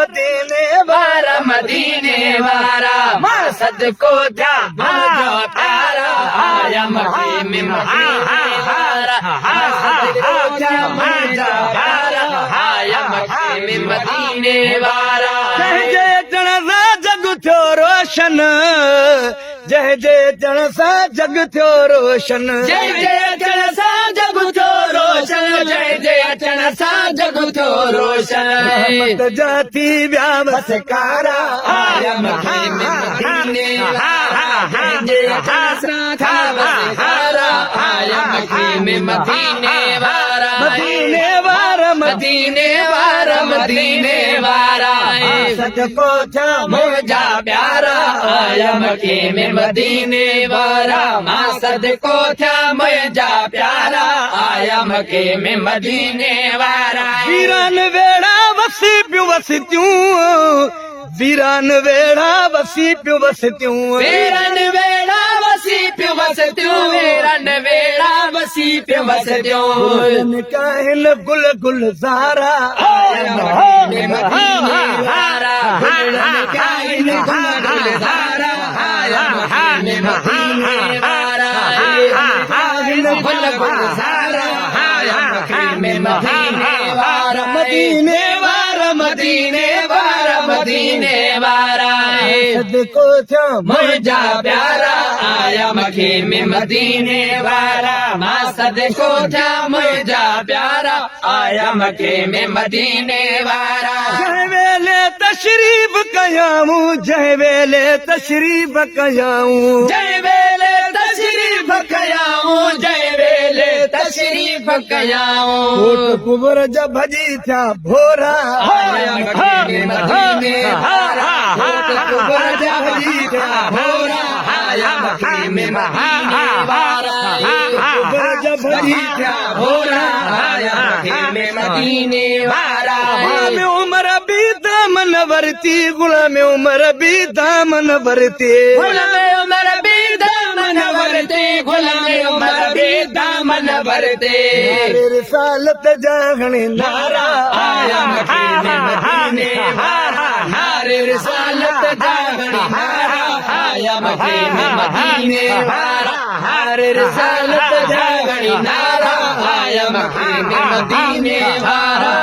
मदीने वारा मदीने वारा मसद को जा जो प्यारा आया मक्के में मदीने वारा मसद को जा जो प्यारा आया मक्के में मदीने वारा जय जय जन सा जग थियो रोशन जय जय जन सा जग थियो रोशन जय जय जन सा जग थियो रोशन जय जय जन सा जग थियो रोशन मत जाती व्यावस कारा आया मक्के में मदीने वारा जय जय जन सा था बसहारा आया मक्के में मदीने वारा मदीने वारा मदीने वारा मदीने वारा सच को था मुझा प्यारा आया मक्के में मदीने वारा मसद को था मुझा प्यारा आया मक्के में मदीने वारा वीरान वेड़ा वसी पियो वसतियूं वीरान वेड़ा वसी पियो वसतियूं वीरन वेड़ा वसी पियो वसतियूं वीरन वेड़ा वसी पियो वसतियूं काहिन गुल गुलज़ारा आया मक्के में मदीने वारा गुलन काहिन गुल गुलज़ारा आया मक्के में मदीने वारा काहिन गुल गुलज़ारा आया मक्के में मदीने वारा मदीने वारा मदीने वारा मदीने वारा सदको था मुझा प्यारा आया मक्के में मदीने वारा मसद को था मुझा प्यारा आया मक्के में मदीने वारा जय वेले तशरीफ कयाऊं जय वेले तशरीफ कयाऊं जय वेले तशरीफ कयाऊं जय वेले तशरीफ कयाऊं कोट कुबर जब भजी था भोरा आया मक्के में मदीने वारा कोट कुबर जब भजी था भोरा आया मक्के में मदीने वारा कुबर जब भजी था भोरा आया मक्के में मदीने वारा गुलाम उमर भी दामन भरती गुलाम उमर भी दामन भरती गुलाम उमर भी दामन भरते गुलाम उमर भी दामन भरते रिसालत जागने नारा आया मक्के में मदीने वारा नारे रिसालत जागने नारा आया मक्के में मदीने वारा नारे रिसालत जागने नारा आया मक्के में मदीने वारा